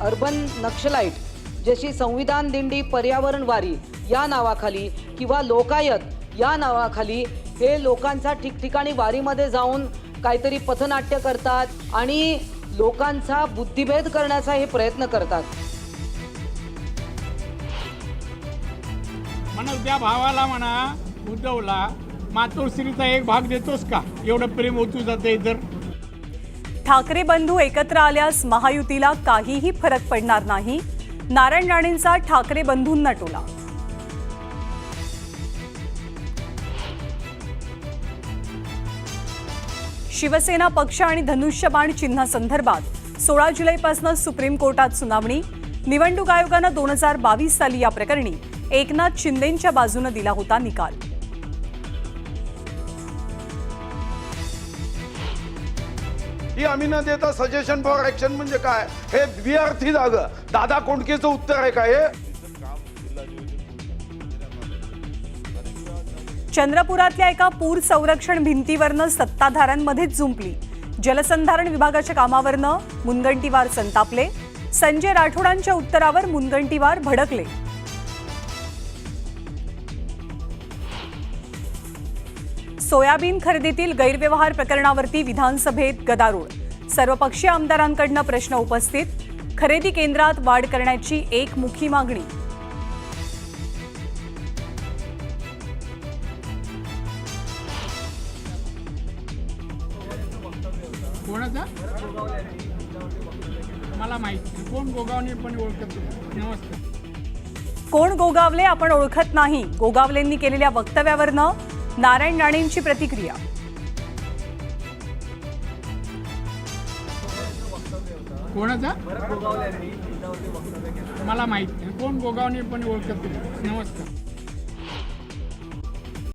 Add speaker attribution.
Speaker 1: Urban Naxalite जशी संविधान दिंडी पर्यावरण वारी या नावाखाली किंवा लोकायत या नावाखाली हे लोकांचा ठिकठिकाणी वारीमध्ये जाऊन काहीतरी पथनाट्य करतात आणि लोकांचा बुद्धिभेद करण्याचा हे प्रयत्न करतात।
Speaker 2: म्हणा त्या भावाला म्हणा उद्धवला मातोश्रीचा एक भाग देतोस का? एवढं प्रेम होतू जाते तर
Speaker 3: ठाकरे बंधू एकत्र आल्यास महायुतीला काहीही फरक पडणार नाही, नारायण राणेंचा ठाकरे बंधूंना टोला। शिवसेना पक्ष आणि धनुष्यबाण चिन्हासंदर्भात 16 जुलैपासून सुप्रीम कोर्टात सुनावणी। निवडणूक आयोगानं 2022 साली या प्रकरणी एकनाथ शिंदेंच्या बाजूने दिला होता निकाल।
Speaker 4: ही आम्ही न देता सजेशन फॉर ऍक्शन म्हणजे काय? हे विद्यार्थी जागा दादा कोंडकेचं उत्तर आहे का हे?
Speaker 3: चंद्रपुरातल्या एका पूर संरक्षण भिंतीवरनं सत्ताधाऱ्यांमध्येच जुंपली। जलसंधारण विभागाच्या कामावरनं मुनगंटीवार संतापले। संजय राठोडांच्या उत्तरावर मुनगंटीवार भडकले। सोयाबीन खरेदीतील गैरव्यवहार प्रकरणावरती विधानसभेत गदारोळ। सर्वपक्षीय आमदारांकडून प्रश्न उपस्थित। खरेदी केंद्रात वाढ करण्याची एकमुखी मागणी।
Speaker 2: कोणाचा मला माहिती कोण गोगावणे पण ओळखत नाही। नमस्कार।
Speaker 3: कोण गोगावले आपण ओळखत नाही, गोगावलेंनी केलेल्या वक्तव्यावरनं नारायण राणेंची प्रतिक्रिया।
Speaker 2: कोणाचा मला माहिती कोण गोगावणे पण ओळखत नाही। नमस्कार।